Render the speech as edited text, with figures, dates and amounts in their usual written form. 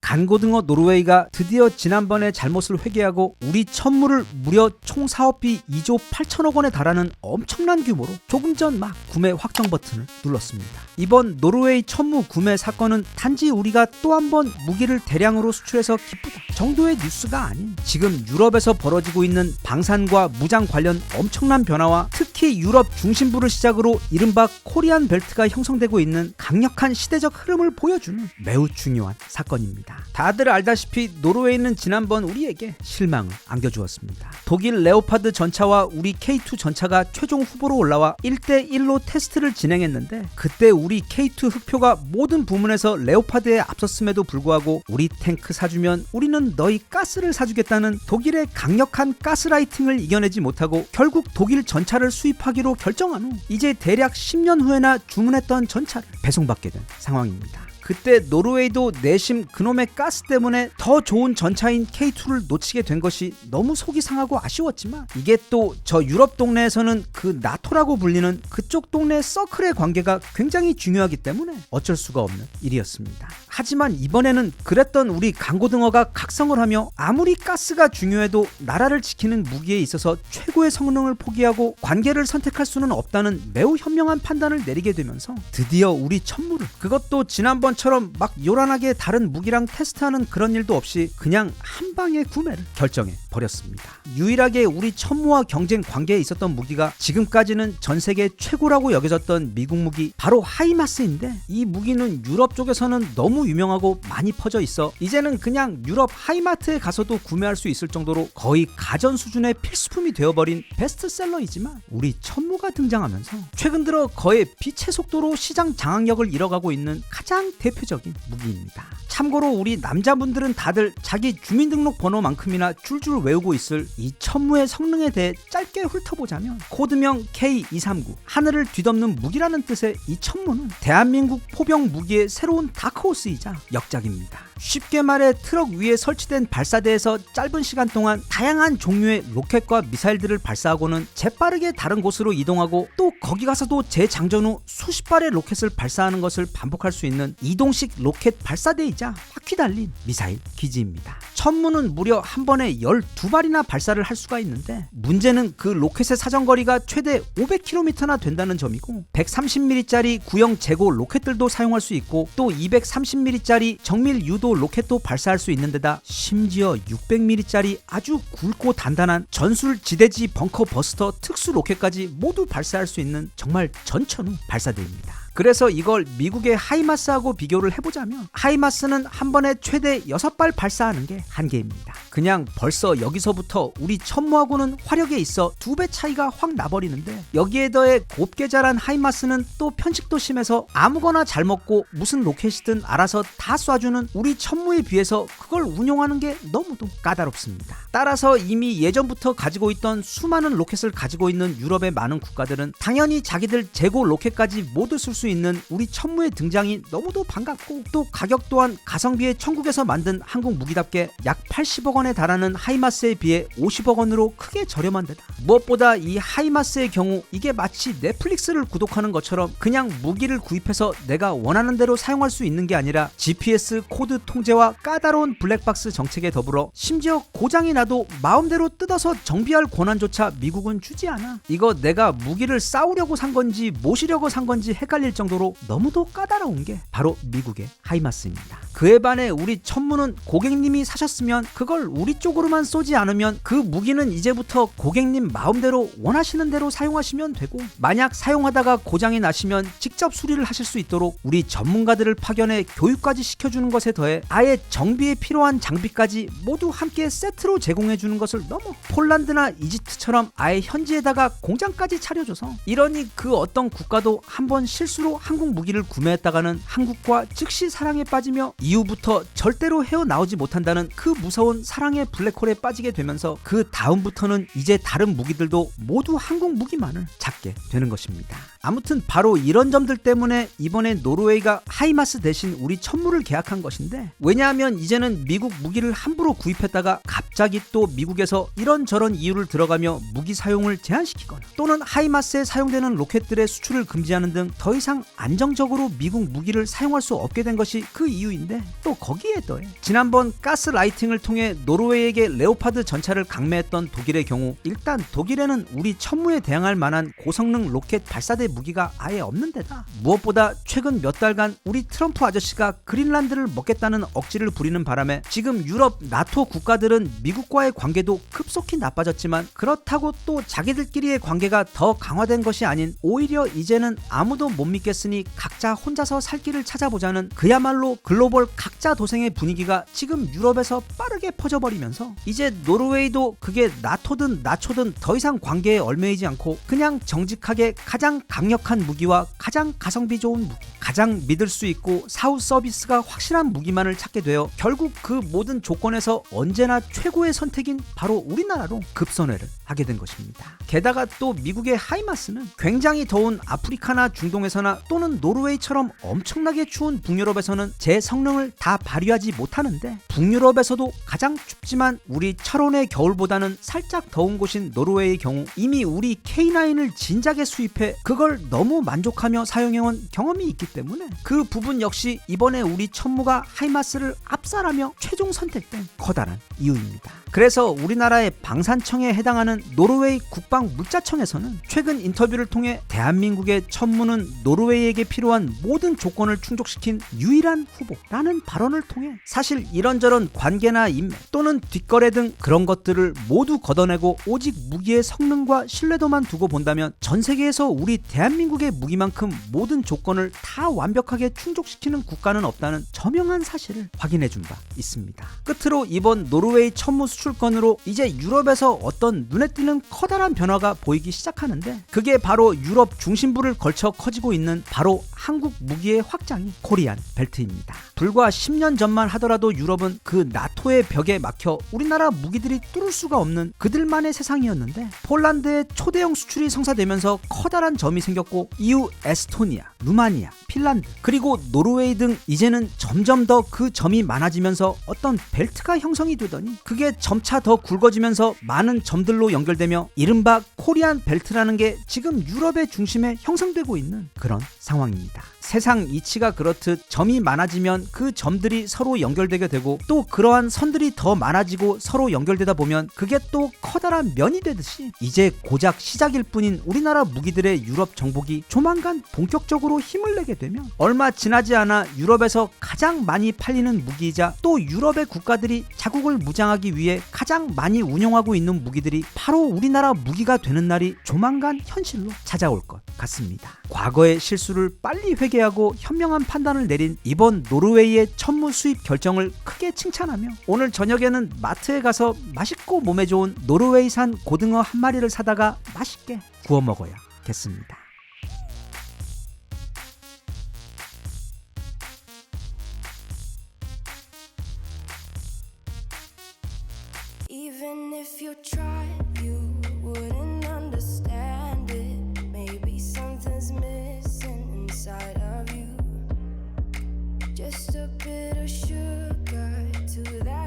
간고등어 노르웨이가 드디어 지난번에 잘못을 회개하고 우리 천무를 무려 총 사업비 2조 8천억 원에 달하는 엄청난 규모로 조금 전 막 구매 확정 버튼을 눌렀습니다. 이번 노르웨이 천무 구매 사건은 단지 우리가 또 한 번 무기를 대량으로 수출해서 기쁘다 정도의 뉴스가 아닌 지금 유럽에서 벌어지고 있는 방산과 무장 관련 엄청난 변화와 특히 유럽 중심부를 시작으로 이른바 코리안 벨트가 형성되고 있는 강력한 시대적 흐름을 보여주는 매우 중요한 사건입니다. 다들 알다시피 노르웨이는 지난번 우리에게 실망을 안겨주었습니다. 독일 레오파드 전차와 우리 K2 전차가 최종 후보로 올라와 1대1로 테스트를 진행했는데 그때 우리 K2 흑표가 모든 부문에서 레오파드에 앞섰음에도 불구하고 우리 탱크 사주면 우리는 너희 가스를 사주겠다는 독일의 강력한 가스라이팅을 이겨내지 못하고 결국 독일 전차를 수입하기로 결정한 후 이제 대략 10년 후에나 주문했던 전차를 배송받게 된 상황입니다. 그때 노르웨이도 내심 그놈의 가스 때문에 더 좋은 전차인 K2를 놓치게 된 것이 너무 속이 상하고 아쉬웠지만 이게 또 저 유럽 동네에서는 그 나토라고 불리는 그쪽 동네 서클의 관계가 굉장히 중요하기 때문에 어쩔 수가 없는 일이었습니다. 하지만 이번에는 그랬던 우리 강고등어가 각성을 하며 아무리 가스가 중요해도 나라를 지키는 무기에 있어서 최고의 성능을 포기하고 관계를 선택할 수는 없다는 매우 현명한 판단을 내리게 되면서 드디어 우리 천무를 그것도 지난번처럼 막 요란하게 다른 무기랑 테스트하는 그런 일도 없이 그냥 한 방에 구매를 결정해 버렸습니다. 유일하게 우리 천무와 경쟁 관계에 있었던 무기가 지금까지는 전 세계 최고라고 여겨졌던 미국 무기 바로 하이마스인데 이 무기는 유럽 쪽에서는 너무 유명하고 많이 퍼져 있어 이제는 그냥 유럽 하이마트에 가서도 구매할 수 있을 정도로 거의 가전 수준의 필수품이 되어버린 베스트셀러이지만 우리 천무가 등장하면서 최근 들어 거의 빛의 속도로 시장 장악력을 잃어가고 있는 가장 대표적인 무기입니다. 참고로 우리 남자분들은 다들 자기 주민등록번호만큼이나 줄줄 외우고 있을 이 천무의 성능에 대해 짧게 훑어보자면 코드명 K239 하늘을 뒤덮는 무기라는 뜻의 이 천무는 대한민국 포병 무기의 새로운 다크호스이자 역작입니다. 쉽게 말해 트럭 위에 설치된 발사대에서 짧은 시간 동안 다양한 종류의 로켓과 미사일들을 발사하고는 재빠르게 다른 곳으로 이동하고 또 거기 가서도 재장전 후 수십 발의 로켓을 발사하는 것을 반복할 수 있는 이동식 로켓 발사대이자 바퀴 달린 미사일 기지입니다. 천무는 무려 한 번에 12발이나 발사를 할 수가 있는데 문제는 그 로켓의 사정거리가 최대 500km나 된다는 점이고 130mm짜리 구형 재고 로켓들도 사용할 수 있고 또 230mm짜리 정밀 유도 로켓도 발사할 수 있는 데다 심지어 600mm짜리 아주 굵고 단단한 전술 지대지 벙커 버스터 특수 로켓까지 모두 발사할 수 있는 정말 전천후 발사대입니다. 그래서 이걸 미국의 하이마스하고 비교를 해보자면 하이마스는 한 번에 최대 6발 발사하는 게 한계입니다. 그냥 벌써 여기서부터 우리 천무하고는 화력에 있어 2배 차이가 확 나버리는데 여기에 더해 곱게 자란 하이마스는 또 편식도 심해서 아무거나 잘 먹고 무슨 로켓이든 알아서 다 쏴주는 우리 천무에 비해서 그걸 운용하는 게 너무도 까다롭습니다. 따라서 이미 예전부터 가지고 있던 수많은 로켓을 가지고 있는 유럽의 많은 국가들은 당연히 자기들 재고 로켓까지 모두 쓸 수 있는 우리 천무의 등장이 너무도 반갑고 또 가격 또한 가성비의 천국에서 만든 한국 무기답게 약 80억 원에 달하는 하이마스에 비해 50억 원으로 크게 저렴한 데다 무엇보다 이 하이마스의 경우 이게 마치 넷플릭스를 구독하는 것처럼 그냥 무기를 구입해서 내가 원하는 대로 사용할 수 있는 게 아니라 GPS 코드 통제와 까다로운 블랙박스 정책에 더불어 심지어 고장이 나도 마음대로 뜯어서 정비할 권한조차 미국은 주지 않아. 이거 내가 무기를 싸우려고 산 건지 모시려고 산 건지 헷갈릴 정도로 너무도 까다로운 게 바로 미국의 하이마스입니다. 그에 반해 우리 천무는 고객님이 사셨으면 그걸 우리 쪽으로만 쏘지 않으면 그 무기는 이제부터 고객님 마음대로 원하시는 대로 사용하시면 되고 만약 사용하다가 고장이 나시면 직접 수리를 하실 수 있도록 우리 전문가들을 파견해 교육까지 시켜주는 것에 더해 아예 정비에 필요한 장비까지 모두 함께 세트로 제공해주는 것을 넘어 폴란드나 이집트처럼 아예 현지에다가 공장까지 차려줘서 이러니 그 어떤 국가도 한번 실수로 한국 무기를 구매했다가는 한국과 즉시 사랑에 빠지며 이후부터 절대로 헤어나오지 못한다는 그 무서운 사랑의 블랙홀에 빠지게 되면서 그 다음부터는 이제 다른 무기들도 모두 한국 무기만을 찾게 되는 것입니다. 아무튼 바로 이런 점들 때문에 이번에 노르웨이가 하이마스 대신 우리 천무를 계약한 것인데, 왜냐하면 이제는 미국 무기를 함부로 구입했다가 갑자기 또 미국에서 이런저런 이유를 들어가며 무기 사용을 제한시키거나 또는 하이마스에 사용되는 로켓들의 수출을 금지하는 등 더 이상 안정적으로 미국 무기를 사용할 수 없게 된 것이 그 이유인데, 또 거기에 더해 지난번 가스라이팅을 통해 노르웨이에게 레오파드 전차를 강매했던 독일의 경우, 일단 독일에는 우리 천무에 대항할 만한 고성능 로켓 발사대 무기가 아예 없는 데다 무엇보다 최근 몇 달간 우리 트럼프 아저씨가 그린란드를 먹겠다는 억지를 부리는 바람에 지금 유럽 나토 국가들은 미국과의 관계도 급속히 나빠졌지만, 그렇다고 또 자기들끼리의 관계가 더 강화된 것이 아닌 오히려 이제는 아무도 못 믿겠으니 각자 혼자서 살 길을 찾아보자는 그야말로 글로벌 각자 도생의 분위기가 지금 유럽에서 빠르게 퍼져버리면서 이제 노르웨이도 그게 나토든 나초든 더 이상 관계에 얽매이지 않고 그냥 정직하게 가장 강력한 무기와 가장 가성비 좋은 무기, 가장 믿을 수 있고 사후 서비스가 확실한 무기만을 찾게 되어 결국 그 모든 조건에서 언제나 최고의 선택인 바로 우리나라로 급선회를 하게 된 것입니다. 게다가 또 미국의 하이마스는 굉장히 더운 아프리카나 중동에서나 또는 노르웨이처럼 엄청나게 추운 북유럽에서는 제 성능을 다 발휘하지 못하는데, 북유럽에서도 가장 춥지만 우리 철원의 겨울보다는 살짝 더운 곳인 노르웨이의 경우 이미 우리 K9을 진작에 수입해 그걸 너무 만족하며 사용해온 경험이 있기 때문에 그 부분 역시 이번에 우리 천무가 하이마스를 압살하며 최종 선택된 커다란 이유입니다. 그래서 우리나라의 방산청에 해당하는 노르웨이 국방물자청에서는 최근 인터뷰를 통해 대한민국의 천무는 노르웨이에게 필요한 모든 조건을 충족시킨 유일한 후보라는 발언을 통해 사실 이런저런 관계나 인맥 또는 뒷거래 등 그런 것들을 모두 걷어내고 오직 무기의 성능과 신뢰도만 두고 본다면 전 세계에서 우리 대한민국의 무기만큼 모든 조건을 다 완벽하게 충족시키는 국가는 없다는 저명한 사실을 확인해준 바 있습니다. 끝으로 이번 노르웨이 천무 수출건으로 이제 유럽에서 어떤 눈에 띄는 커다란 변화가 보이기 시작하는데, 그게 바로 유럽 중심부를 걸쳐 커지고 있는 바로 한국 무기의 확장이 코리안 벨트입니다. 불과 10년 전만 하더라도 유럽은 그 나토의 벽에 막혀 우리나라 무기들이 뚫을 수가 없는 그들만의 세상이었는데, 폴란드의 초대형 수출이 성사되면서 커다란 점이 생겼고 이후 에스토니아, 루마니아, 핀란드 그리고 노르웨이 등 이제는 점점 더 그 점이 많아지면서 어떤 벨트가 형성이 되더니 그게 점차 더 굵어지면서 많은 점들로 연결되며 이른바 코리안 벨트라는 게 지금 유럽의 중심에 형성되고 있는 그런 상황입니다. 세상 이치가 그렇듯 점이 많아지면 그 점들이 서로 연결되게 되고, 또 그러한 선들이 더 많아지고 서로 연결되다 보면 그게 또 커다란 면이 되듯이 이제 고작 시작일 뿐인 우리나라 무기들의 유럽 정복이 조만간 본격적으로 힘을 내게 되면 얼마 지나지 않아 유럽에서 가장 많이 팔리는 무기이자 또 유럽의 국가들이 자국을 무장하기 위해 가장 많이 운영하고 있는 무기들이 바로 우리나라 무기가 되는 날이 조만간 현실로 찾아올 것 같습니다. 과거의 실수를 빨리 회개하고 현명한 판단을 내린 이번 노르웨이의 천무 수입 결정을 크게 칭찬하며 오늘 저녁에는 마트에 가서 맛있고 몸에 좋은 노르웨이산 고등어 한 마리를 사다가 맛있게 구워 먹어야겠습니다. Even if you tried, you wouldn't understand it. Maybe something's missing inside of you. Just a bit of sugar to that